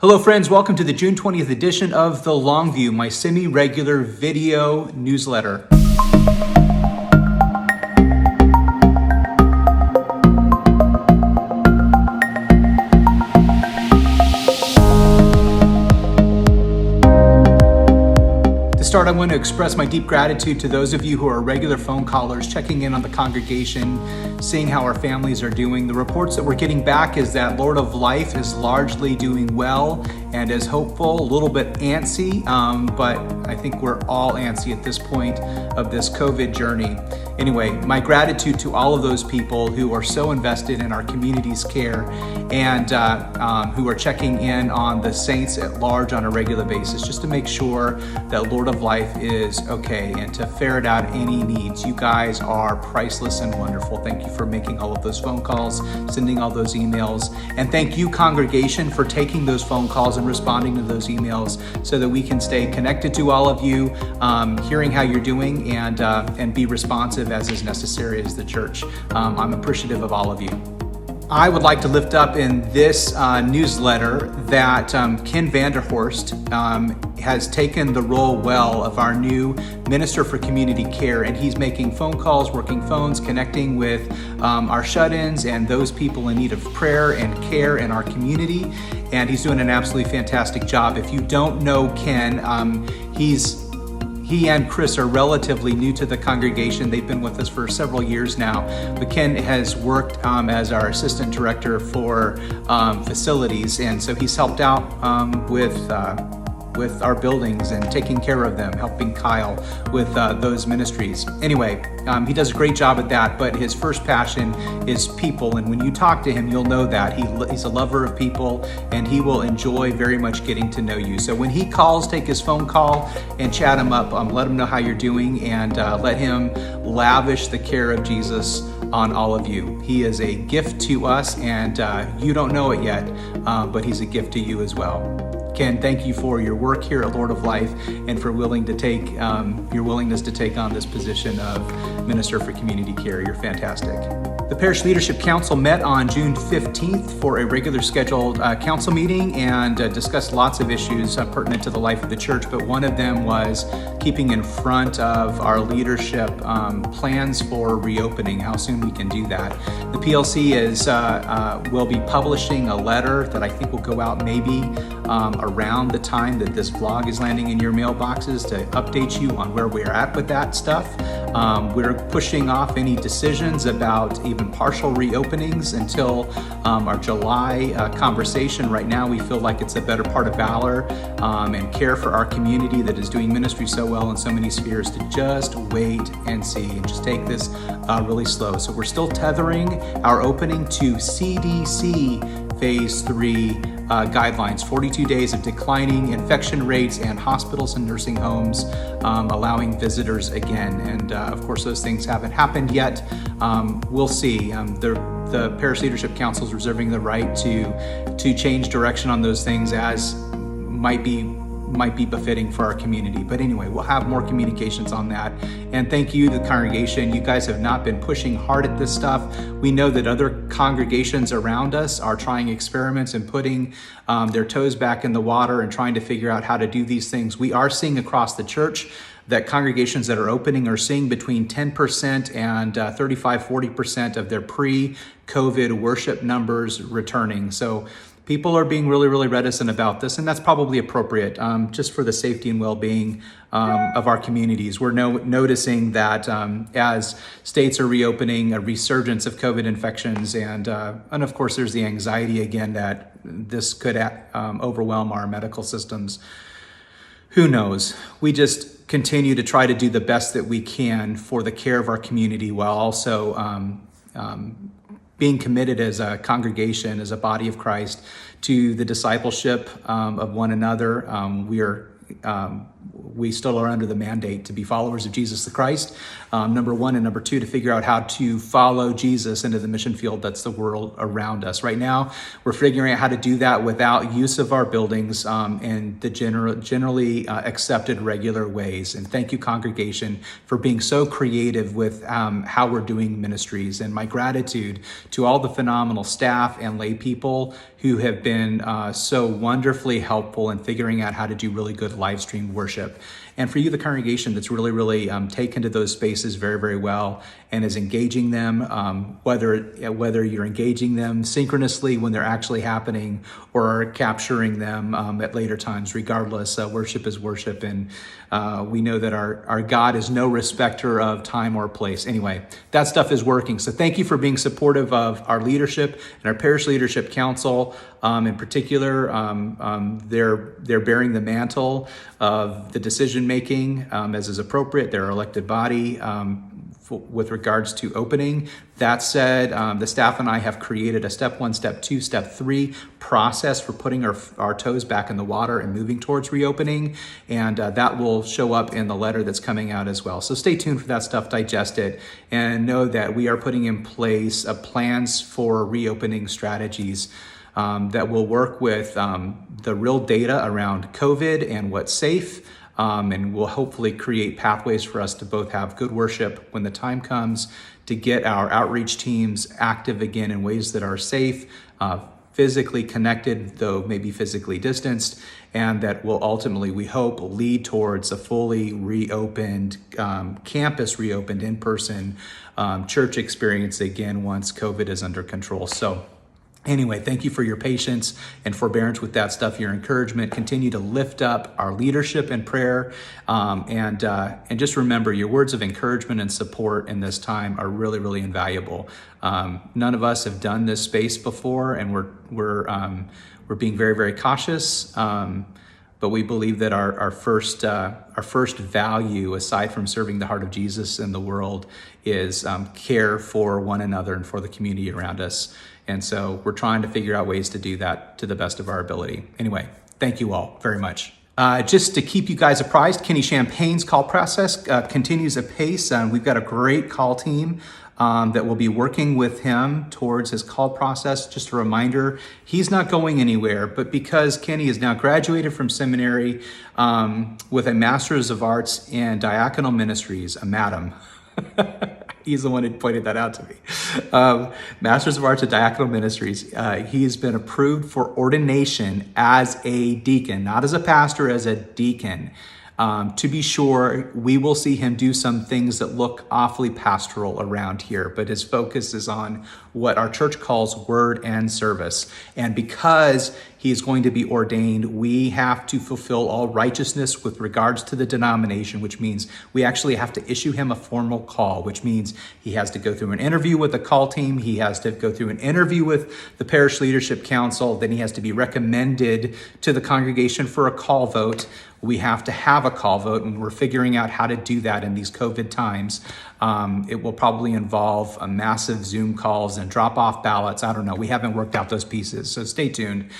Hello friends, welcome to the June 20th edition of The Long View, my semi-regular video newsletter. To start, I want to express my deep gratitude to those of you who are regular phone callers, checking in on the congregation, seeing how our families are doing. The reports that we're getting back is that Lord of Life is largely doing well and is hopeful, a little bit antsy, but I think we're all antsy at this point of this COVID journey. Anyway, my gratitude to all of those people who are so invested in our community's care and who are checking in on the saints at large on a regular basis, just to make sure that Lord of Life is okay and to ferret out any needs. You guys are priceless and wonderful. Thank you for making all of those phone calls, sending all those emails, and thank you, congregation, for taking those phone calls and responding to those emails so that we can stay connected to all of you, hearing how you're doing, and be responsive as is necessary as the church. I'm appreciative of all of you. I would like to lift up in this newsletter that Ken Vanderhorst has taken the role well of our new Minister for Community Care, and he's making phone calls, working phones, connecting with our shut-ins and those people in need of prayer and care in our community, and he's doing an absolutely fantastic job. If you don't know Ken, he and Chris are relatively new to the congregation. They've been with us for several years now. But Ken has worked as our assistant director for facilities, and so he's helped out with our buildings and taking care of them, helping Kyle with those ministries. Anyway, he does a great job at that, but his first passion is people, and when you talk to him, you'll know that. He's a lover of people, and he will enjoy very much getting to know you. So when he calls, take his phone call and chat him up, let him know how you're doing, and let him lavish the care of Jesus on all of you. He is a gift to us, and you don't know it yet, but he's a gift to you as well. Ken, thank you for your work here at Lord of Life and for your willingness to take on this position of Minister for Community Care. You're fantastic. The Parish Leadership Council met on June 15th for a regular scheduled council meeting and discussed lots of issues pertinent to the life of the church, but one of them was keeping in front of our leadership plans for reopening, how soon we can do that. The PLC will be publishing a letter that I think will go out maybe around the time that this vlog is landing in your mailboxes to update you on where we're at with that stuff. We're pushing off any decisions about even partial reopenings until our July conversation. Right now, we feel like it's a better part of valor and care for our community that is doing ministry so well in so many spheres to just wait and see and just take this really slow. So we're still tethering our opening to CDC Phase 3 guidelines, 42 days of declining infection rates and hospitals and nursing homes allowing visitors again. And of course, those things haven't happened yet. We'll see. The Parish Leadership Council is reserving the right to change direction on those things as might be befitting for our community. But anyway, we'll have more communications on that. And thank you, the congregation. You guys have not been pushing hard at this stuff. We know that other congregations around us are trying experiments and putting their toes back in the water and trying to figure out how to do these things. We are seeing across the church that congregations that are opening are seeing between 10% and 35-40% of their pre-COVID worship numbers returning. So people are being really, really reticent about this, and that's probably appropriate just for the safety and well-being of our communities. We're noticing that as states are reopening, a resurgence of COVID infections, and of course there's the anxiety again that this could overwhelm our medical systems. Who knows? We just continue to try to do the best that we can for the care of our community while also being committed as a congregation, as a body of Christ, to the discipleship of one another. we still are under the mandate to be followers of Jesus the Christ, number one, and number two, to figure out how to follow Jesus into the mission field that's the world around us. Right now, we're figuring out how to do that without use of our buildings and the generally accepted regular ways. And thank you, congregation, for being so creative with how we're doing ministries. And my gratitude to all the phenomenal staff and lay people who have been so wonderfully helpful in figuring out how to do really good live stream worship. And for you, the congregation, that's really taken to those spaces very well and is engaging them, whether you're engaging them synchronously when they're actually happening or capturing them at later times. Regardless, worship is worship, and we know that our God is no respecter of time or place. Anyway, that stuff is working. So thank you for being supportive of our leadership and our Parish Leadership Council. In particular, they're bearing the mantle of the decision making as is appropriate. They're elected body with regards to opening. That said, the staff and I have created a step 1, step 2, step 3 process for putting our toes back in the water and moving towards reopening. And that will show up in the letter that's coming out as well. So stay tuned for that stuff, digest it, and know that we are putting in place plans for reopening strategies that will work with the real data around COVID and what's safe, and will hopefully create pathways for us to both have good worship when the time comes, to get our outreach teams active again in ways that are safe, physically connected, though maybe physically distanced, and that will ultimately, we hope, lead towards a fully reopened, campus reopened in-person church experience again once COVID is under control. So anyway, thank you for your patience and forbearance with that stuff, your encouragement. Continue to lift up our leadership in prayer. And just remember, your words of encouragement and support in this time are really invaluable. None of us have done this space before, and we're being very cautious. But we believe that our first value, aside from serving the heart of Jesus in the world, is care for one another and for the community around us. And so we're trying to figure out ways to do that to the best of our ability. Anyway, thank you all very much. Just to keep you guys apprised, Kenny Champagne's call process continues apace. We've got a great call team that will be working with him towards his call process. Just a reminder, he's not going anywhere, but because Kenny is now graduated from seminary with a Master's of Arts in Diaconal Ministries, a madam. He's the one who pointed that out to me. Master's of Arts in Diaconal Ministries. He has been approved for ordination as a deacon, not as a pastor, as a deacon. To be sure, we will see him do some things that look awfully pastoral around here, but his focus is on what our church calls word and service. And because he's going to be ordained, we have to fulfill all righteousness with regards to the denomination, which means we actually have to issue him a formal call, which means he has to go through an interview with the call team, he has to go through an interview with the Parish Leadership Council, then he has to be recommended to the congregation for a call vote. We have to have a call vote, and we're figuring out how to do that in these COVID times. It will probably involve a massive Zoom calls and drop-off ballots. I don't know. We haven't worked out those pieces, so stay tuned.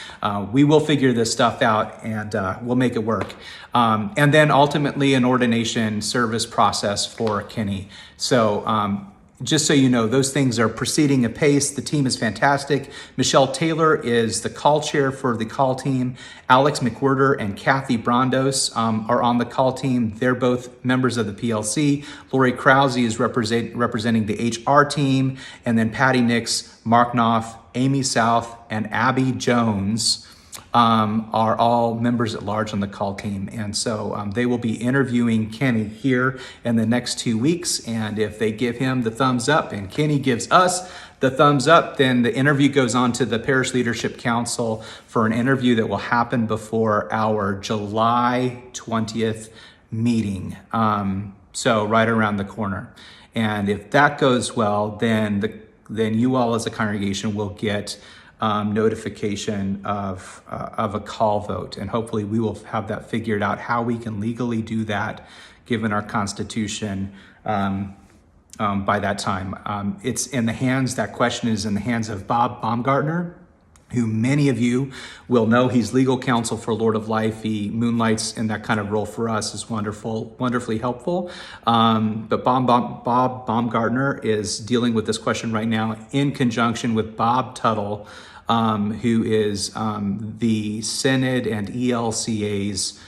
We will figure this stuff out, and we'll make it work. And then ultimately an ordination service process for Kenny. So just so you know, those things are proceeding apace. The team is fantastic. Michelle Taylor is the call chair for the call team. Alex McWhirter and Kathy Brondos are on the call team. They're both members of the PLC. Lori Krause is representing the HR team. And then Patty Nix, Mark Knopf, Amy South, and Abby Jones are all members at large on the call team. And so they will be interviewing Kenny here in the next 2 weeks. And if they give him the thumbs up and Kenny gives us the thumbs up, then the interview goes on to the Parish Leadership Council for an interview that will happen before our July 20th meeting. So right around the corner. And if that goes well, then you all as a congregation will get notification of a call vote, and hopefully we will have that figured out how we can legally do that given our Constitution by that time. It's in the hands, that question is in the hands of Bob Baumgartner, who many of you will know. He's legal counsel for Lord of Life. He moonlights in that kind of role for us. Is wonderfully helpful. But Bob Baumgartner is dealing with this question right now in conjunction with Bob Tuttle, who is the Synod and ELCA's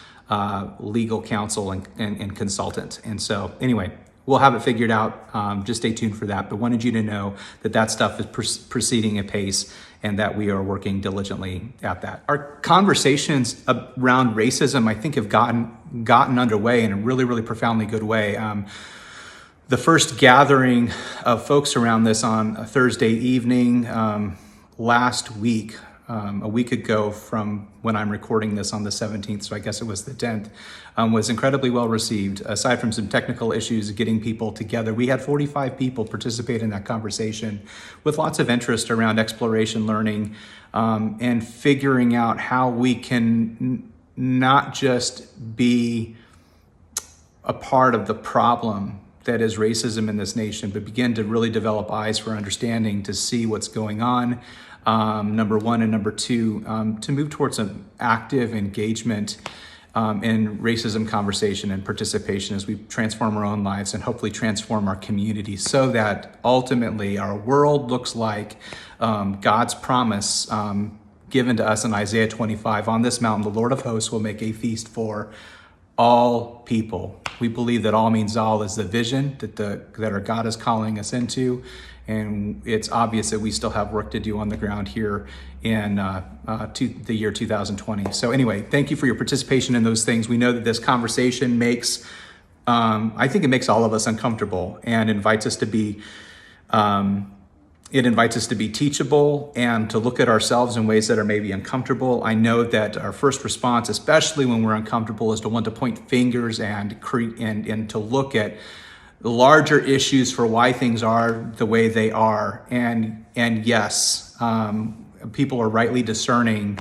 legal counsel and consultant. And so anyway, we'll have it figured out. Just stay tuned for that. But wanted you to know that stuff is proceeding at pace and that we are working diligently at that. Our conversations around racism, I think, have gotten underway in a really, really profoundly good way. The first gathering of folks around this on a Thursday evening last week, a week ago from when I'm recording this on the 17th, so I guess it was the 10th, was incredibly well received. Aside from some technical issues getting people together, we had 45 people participate in that conversation with lots of interest around exploration learning and figuring out how we can not just be a part of the problem that is racism in this nation, but begin to really develop eyes for understanding, to see what's going on, number one, and number two, to move towards an active engagement in racism conversation and participation as we transform our own lives and hopefully transform our community so that ultimately our world looks like God's promise given to us in Isaiah 25. On this mountain, the Lord of hosts will make a feast for all people. We believe that all means all is the vision that our God is calling us into. And it's obvious that we still have work to do on the ground here in the year 2020. So anyway, thank you for your participation in those things. We know that this conversation makes, I think it makes all of us uncomfortable and invites us to be, teachable and to look at ourselves in ways that are maybe uncomfortable. I know that our first response, especially when we're uncomfortable, is to want to point fingers and to look at the larger issues for why things are the way they are. And yes, people are rightly discerning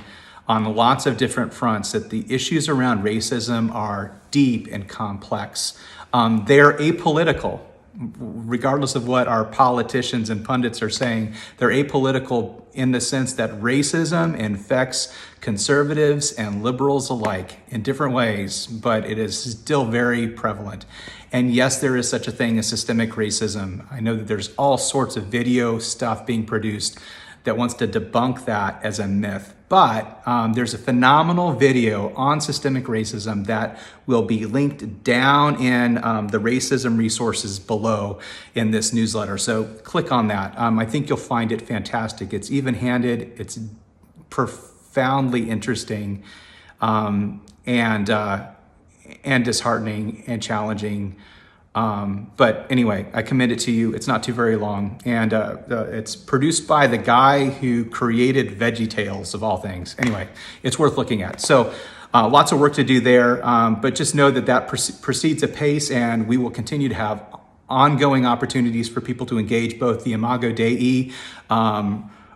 on lots of different fronts that the issues around racism are deep and complex. They're apolitical, regardless of what our politicians and pundits are saying. They're apolitical in the sense that racism infects conservatives and liberals alike in different ways, but it is still very prevalent. And yes, there is such a thing as systemic racism. I know that there's all sorts of video stuff being produced that wants to debunk that as a myth. But there's a phenomenal video on systemic racism that will be linked down in the racism resources below in this newsletter. So click on that. I think you'll find it fantastic. It's even-handed, it's profoundly interesting, and disheartening and challenging. But anyway, I commend it to you. It's not too very long. And it's produced by the guy who created VeggieTales of all things. Anyway, it's worth looking at. So lots of work to do there, but just know that proceeds apace, and we will continue to have ongoing opportunities for people to engage both the Imago Dei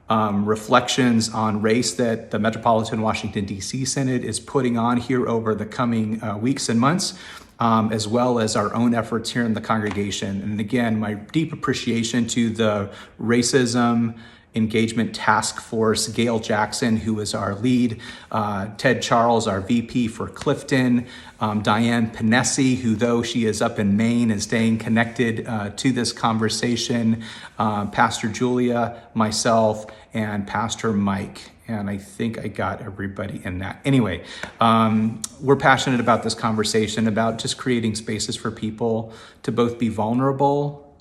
reflections on race that the Metropolitan Washington, D.C. Synod is putting on here over the coming weeks and months, as well as our own efforts here in the congregation. And again, my deep appreciation to the Racism Engagement Task Force, Gail Jackson, who is our lead, Ted Charles, our VP for Clifton, Diane Panesi, who, though she is up in Maine, is staying connected to this conversation, Pastor Julia, myself, and Pastor Mike. And I think I got everybody in that. Anyway, we're passionate about this conversation, about just creating spaces for people to both be vulnerable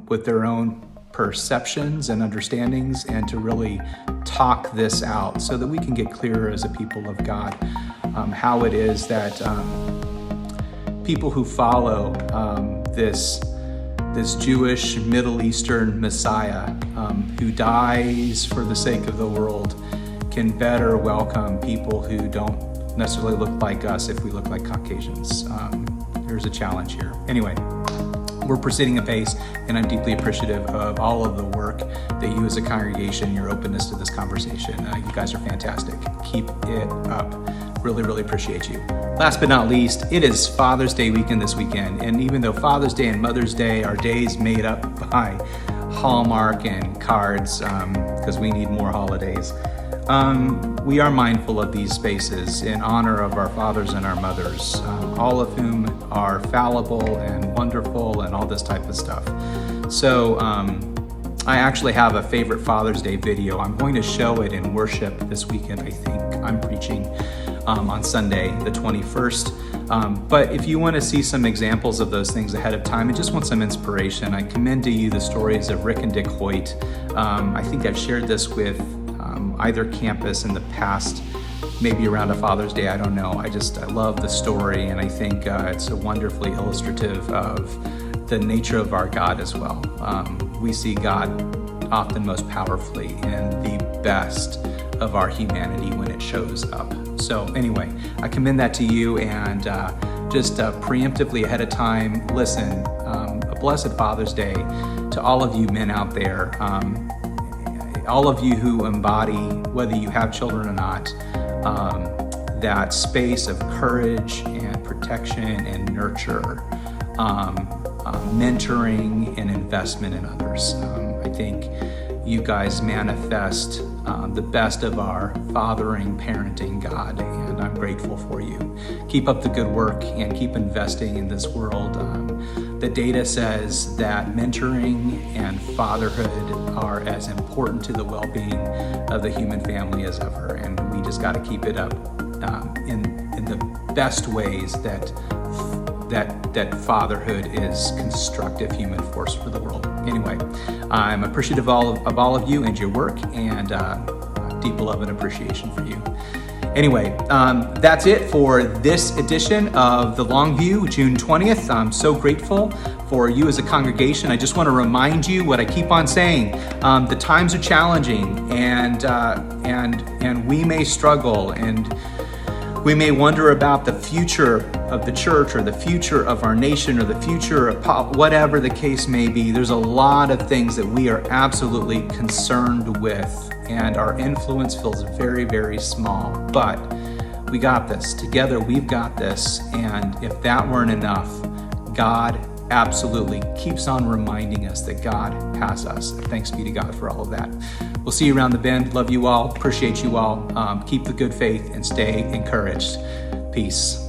with their own perceptions and understandings, and to really talk this out so that we can get clearer as a people of God how it is that people who follow this Jewish Middle Eastern Messiah who dies for the sake of the world can better welcome people who don't necessarily look like us if we look like Caucasians. There's a challenge here. Anyway, we're proceeding apace, and I'm deeply appreciative of all of the work that you as a congregation, your openness to this conversation. You guys are fantastic. Keep it up. Really, really appreciate you. Last but not least, it is Father's Day weekend this weekend. And even though Father's Day and Mother's Day are days made up by Hallmark and cards, because we need more holidays, we are mindful of these spaces in honor of our fathers and our mothers, all of whom are fallible and wonderful and all this type of stuff. So I actually have a favorite Father's Day video. I'm going to show it in worship this weekend, I think. I'm preaching on Sunday, the 21st. But if you want to see some examples of those things ahead of time and just want some inspiration, I commend to you the stories of Rick and Dick Hoyt. I think I've shared this with either campus in the past, maybe around a Father's Day, I don't know. I love the story, and I think it's a wonderfully illustrative of the nature of our God as well. We see God often most powerfully in the best of our humanity when it shows up. So anyway, I commend that to you, and just preemptively ahead of time, listen, a blessed Father's Day to all of you men out there, all of you who embody, whether you have children or not, that space of courage and protection and nurture, mentoring and investment in others. I think you guys manifest the best of our fathering, parenting God, and I'm grateful for you. Keep up the good work and keep investing in this world. The data says that mentoring and fatherhood are as important to the well-being of the human family as ever, and we just got to keep it up in the best ways that fatherhood is constructive human force for the world. Anyway, I'm appreciative of all of you and your work, and deep love and appreciation for you. Anyway, that's it for this edition of The Long View, June 20th. I'm so grateful for you as a congregation. I just want to remind you what I keep on saying. The times are challenging, and we may struggle, and we may wonder about the future of the church or the future of our nation or the future of whatever the case may be. There's a lot of things that we are absolutely concerned with, and our influence feels very, very small. But we got this. Together, we've got this. And if that weren't enough, God absolutely keeps on reminding us that God has us. Thanks be to God for all of that. We'll see you around the bend. Love you all. Appreciate you all. Keep the good faith and stay encouraged. Peace.